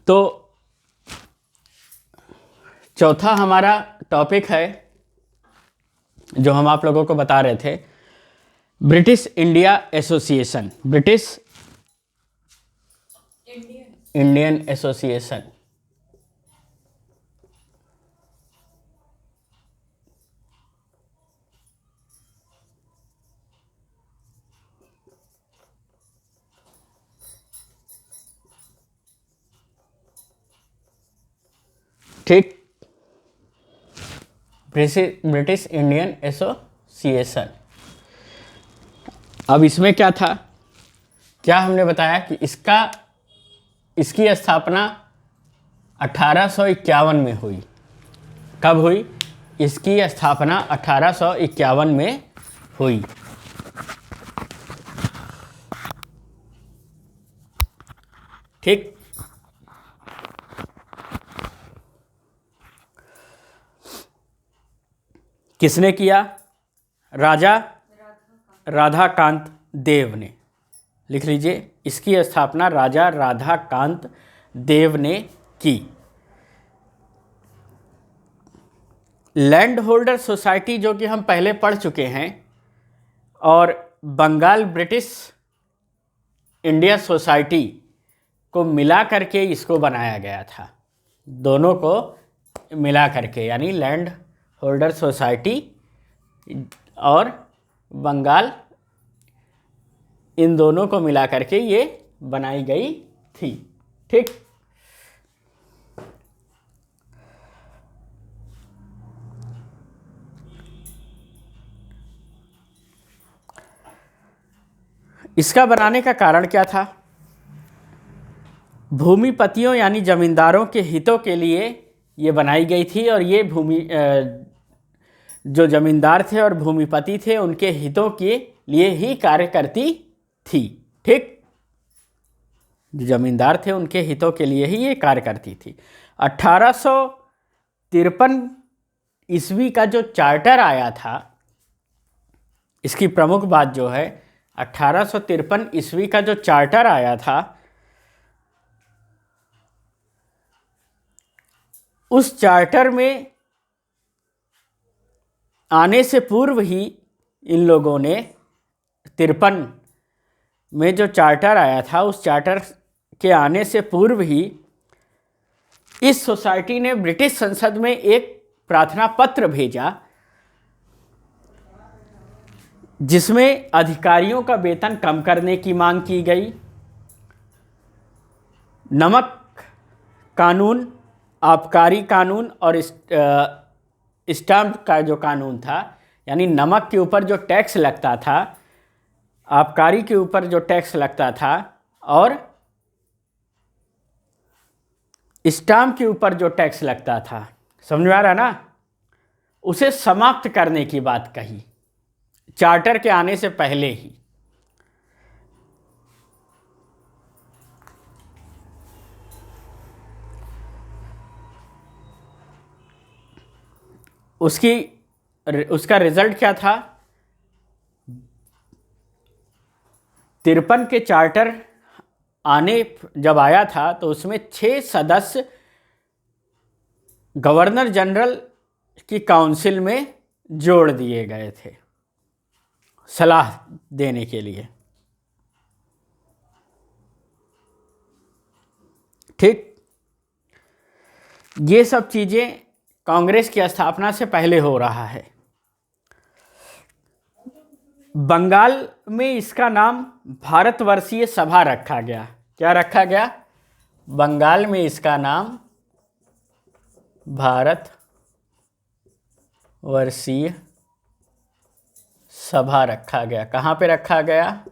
तो चौथा हमारा टॉपिक है जो हम आप लोगों को बता रहे थे, British India association, British Indian association. ठीक, ब्रिटिश इंडियन एसोसिएशन। अब इसमें क्या था, क्या हमने बताया कि इसकी स्थापना 1851 में हुई। कब हुई? इसकी स्थापना 1851 में हुई। ठीक, किसने किया? राजा राधाकांत देव ने। लिख लीजिए, इसकी स्थापना राजा राधाकांत देव ने की। लैंड होल्डर सोसाइटी जो कि हम पहले पढ़ चुके हैं, और बंगाल ब्रिटिश इंडिया सोसाइटी को मिला करके इसको बनाया गया था। दोनों को मिला करके, यानी लैंड होल्डर सोसाइटी और बंगाल, इन दोनों को मिला करके ये बनाई गई थी। ठीक, इसका बनाने का कारण क्या था? भूमिपतियों यानी जमींदारों के हितों के लिए ये बनाई गई थी, और ये जो जमींदार थे और भूमिपति थे उनके हितों के लिए ही कार्य करती थी। ठीक, जो जमींदार थे उनके हितों के लिए ही ये कार्य करती थी। 1853 ईस्वी का जो चार्टर आया था, इसकी प्रमुख बात जो है, 1853 ईस्वी का जो चार्टर आया था, उस चार्टर में आने से पूर्व ही इन लोगों ने 53 में जो चार्टर आया था, उस चार्टर के आने से पूर्व ही इस सोसाइटी ने ब्रिटिश संसद में एक प्रार्थना पत्र भेजा, जिसमें अधिकारियों का वेतन कम करने की मांग की गई, नमक कानून, आबकारी कानून और स्टाम्प का जो कानून था, यानी नमक के ऊपर जो टैक्स लगता था, आबकारी के ऊपर जो टैक्स लगता था, और स्टाम्प के ऊपर जो टैक्स लगता था, समझ में आ रहा ना, उसे समाप्त करने की बात कही, चार्टर के आने से पहले ही। उसका रिजल्ट क्या था? 53 के चार्टर जब आया था तो उसमें 6 सदस्य गवर्नर जनरल की काउंसिल में जोड़ दिए गए थे सलाह देने के लिए। ठीक, ये सब चीजें कांग्रेस की स्थापना से पहले हो रहा है। बंगाल में इसका नाम भारतवर्षीय सभा रखा गया। क्या रखा गया? बंगाल में इसका नाम भारतवर्षीय सभा रखा गया। कहाँ पे रखा गया?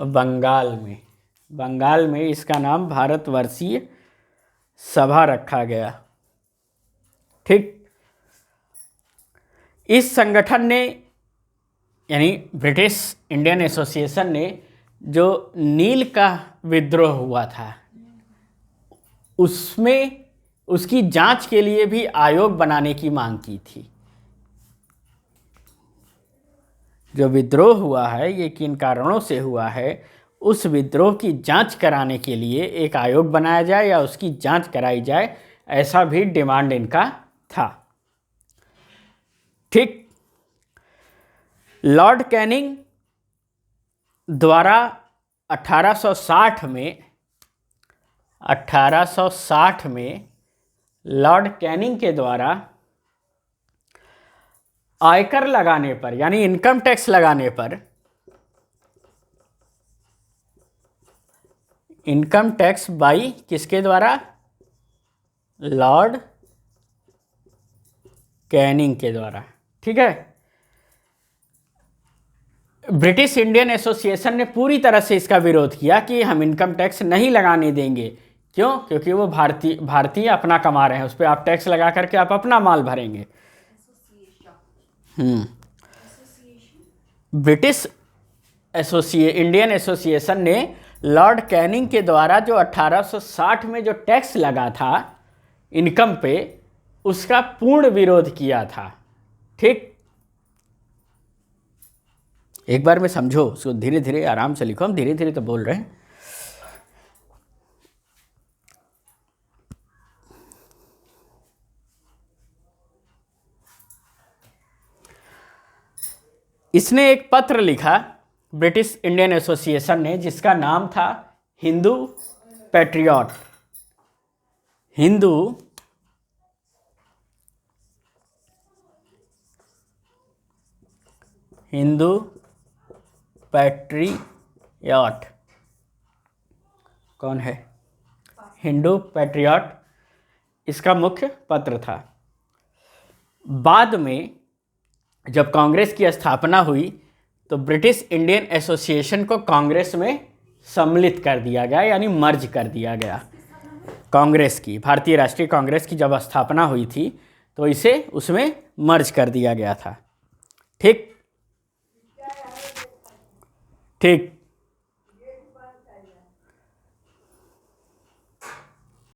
बंगाल में। बंगाल में इसका नाम भारतवर्षीय सभा रखा गया। ठीक, इस संगठन ने, यानी ब्रिटिश इंडियन एसोसिएशन ने, जो नील का विद्रोह हुआ था उसमें उसकी जांच के लिए भी आयोग बनाने की मांग की थी। जो विद्रोह हुआ है ये किन कारणों से हुआ है उस विद्रोह की जांच कराने के लिए एक आयोग बनाया जाए या उसकी जांच कराई जाए, ऐसा भी डिमांड इनका था। ठीक। लॉर्ड कैनिंग द्वारा 1860 में लॉर्ड कैनिंग के द्वारा आयकर लगाने पर, यानी इनकम टैक्स लगाने पर, इनकम टैक्स बाई किसके द्वारा? लॉर्ड कैनिंग के द्वारा। ठीक है। ब्रिटिश इंडियन एसोसिएशन ने पूरी तरह से इसका विरोध किया कि हम इनकम टैक्स नहीं लगाने देंगे। क्यों? क्योंकि वो भारतीय अपना कमा रहे हैं, उस पर आप टैक्स लगा करके आप अपना माल भरेंगे। ब्रिटिश इंडियन एसोसिएशन ने लॉर्ड कैनिंग के द्वारा जो 1860 में जो टैक्स लगा था इनकम पे, उसका पूर्ण विरोध किया था। ठीक। एक बार में समझो उसको, धीरे धीरे आराम से लिखो, हम धीरे धीरे तो बोल रहे हैं। इसने एक पत्र लिखा ब्रिटिश इंडियन एसोसिएशन ने, जिसका नाम था हिंदू पैट्रियट। हिंदू पैट्रियट। कौन है? हिंदू पैट्रियट इसका मुख्य पत्र था। बाद में जब कांग्रेस की स्थापना हुई तो ब्रिटिश इंडियन एसोसिएशन को कांग्रेस में सम्मिलित कर दिया गया, यानी मर्ज कर दिया गया। कांग्रेस की, भारतीय राष्ट्रीय कांग्रेस की जब स्थापना हुई थी तो इसे उसमें मर्ज कर दिया गया था। ठीक। ठीक।